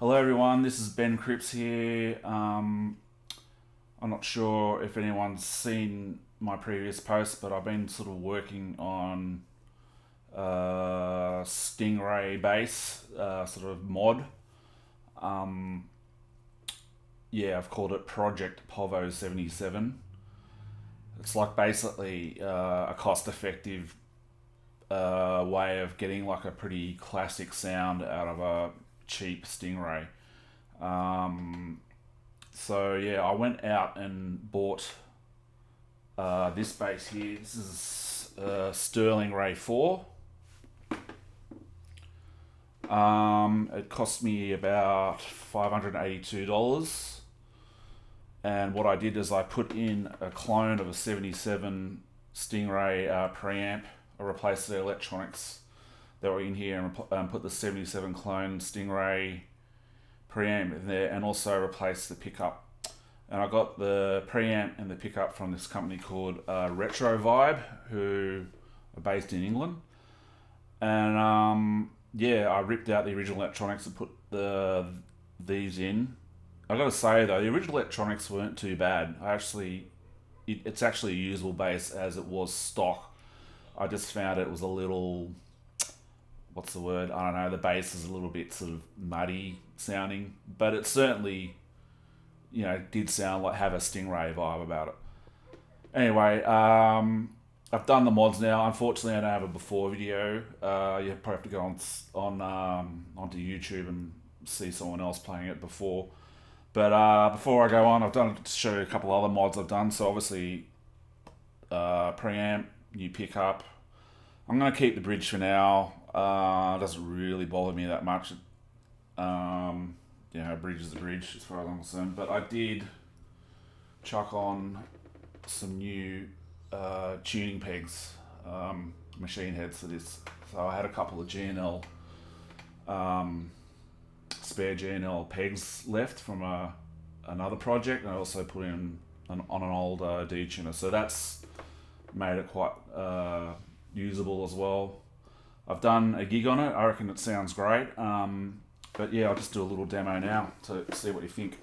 Hello everyone, this is Ben Cripps here. I'm not sure if anyone's seen my previous post, but I've been sort of working on Stingray bass sort of mod. Um, yeah, I've called it Project Povo 77. It's like basically a cost-effective way of getting like a pretty classic sound out of a cheap Stingray. Um, so yeah, I went out and bought this bass here. This is Sterling Ray4. It cost me about $582. And what I did is I put in a clone of a 77 Stingray preamp. I replaced the electronics that were in here and put the 77 clone Stingray preamp in there, and also replaced the pickup. And I got the preamp and the pickup from this company called Retro Vibe, who are based in England. And yeah, I ripped out the original electronics and put these in. I gotta say though, the original electronics weren't too bad. It's actually a usable bass as it was stock. I just found it was a little, what's the word? I don't know. The bass is a little bit sort of muddy sounding, but it certainly, did sound like have a Stingray vibe about it. Anyway, I've done the mods now. Unfortunately, I don't have a before video. You probably have to go onto YouTube and see someone else playing it before. But before I go on, I've done to show you a couple other mods I've done. So obviously, preamp, new pickup. I'm gonna keep the bridge for now. It doesn't really bother me that much. A bridge is a bridge as far as I'm concerned. But I did chuck on some new tuning pegs, machine heads for this. So I had a couple of spare GNL pegs left from another project, and I also put in on an old D tuner. So that's made it quite usable as well. I've done a gig on it. I reckon it sounds great. But yeah, I'll just do a little demo now to see what you think.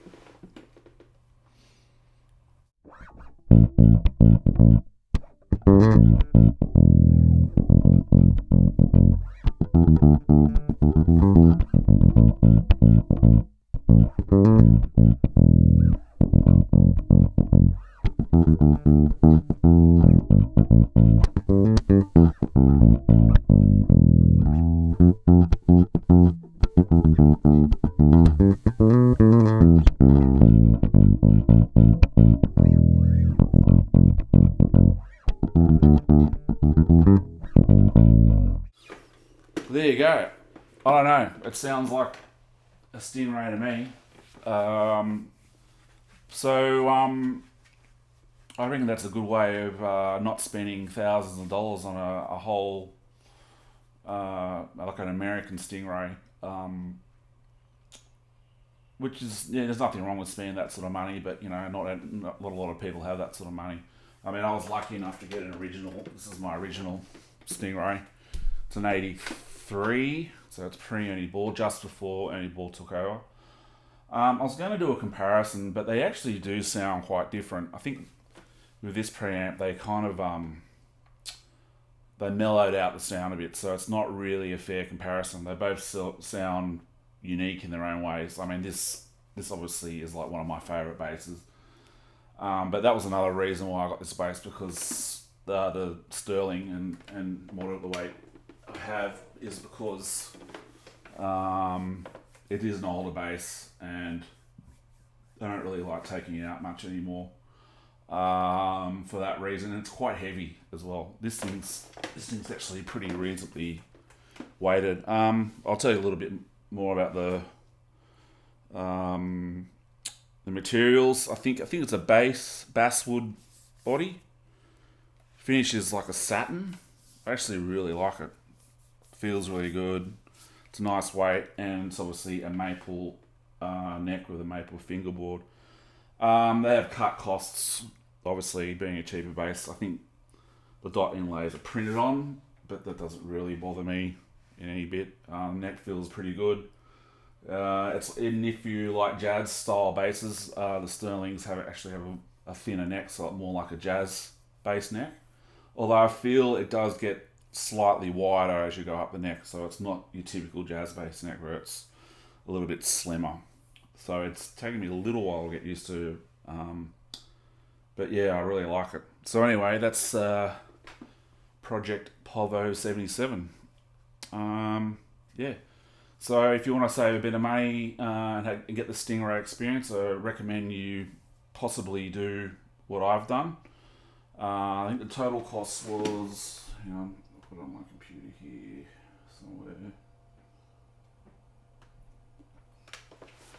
There you go. I don't know. It sounds like a Stingray to me. I reckon that's a good way of not spending thousands of dollars on a whole, like an American Stingray. Which is, there's nothing wrong with spending that sort of money, but not a lot of people have that sort of money. I mean, I was lucky enough to get an original. This is my original Stingray. It's an 83, so it's pre-Ernie Ball, just before Ernie Ball took over. I was going to do a comparison, but they actually do sound quite different. I think with this preamp, they kind of they mellowed out the sound a bit, so it's not really a fair comparison. They both sound unique in their own ways. I mean, this obviously is like one of my favourite basses. But that was another reason why I got this bass, because the Sterling and more of the weight I have is because it is an older bass, and I don't really like taking it out much anymore. For that reason, it's quite heavy as well. This thing's actually pretty reasonably weighted. I'll tell you a little bit more about the materials. I think it's a basswood body. Finish is like a satin. I actually really like it. Feels really good. It's a nice weight, and it's obviously a maple neck with a maple fingerboard. They have cut costs, obviously being a cheaper bass. I think the dot inlays are printed on, but that doesn't really bother me in any bit. Neck feels pretty good. It's in if you like jazz style basses, the Sterlings actually have a thinner neck, so more like a jazz bass neck. Although I feel it does get slightly wider as you go up the neck, so it's not your typical jazz bass neck where it's a little bit slimmer. So it's taken me a little while to get used to, but yeah, I really like it. So anyway, that's Project Povo 77. Yeah. So if you want to save a bit of money and get the Stingray experience, I recommend you possibly do what I've done. I think the total cost was, hang on, I'll put it on my computer here somewhere.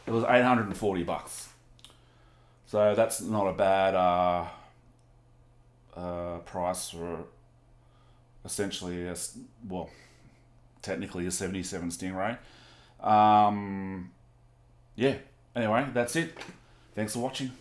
It was $840. So that's not a bad price for essentially technically a 77 Stingray. Yeah. Anyway, that's it. Thanks for watching.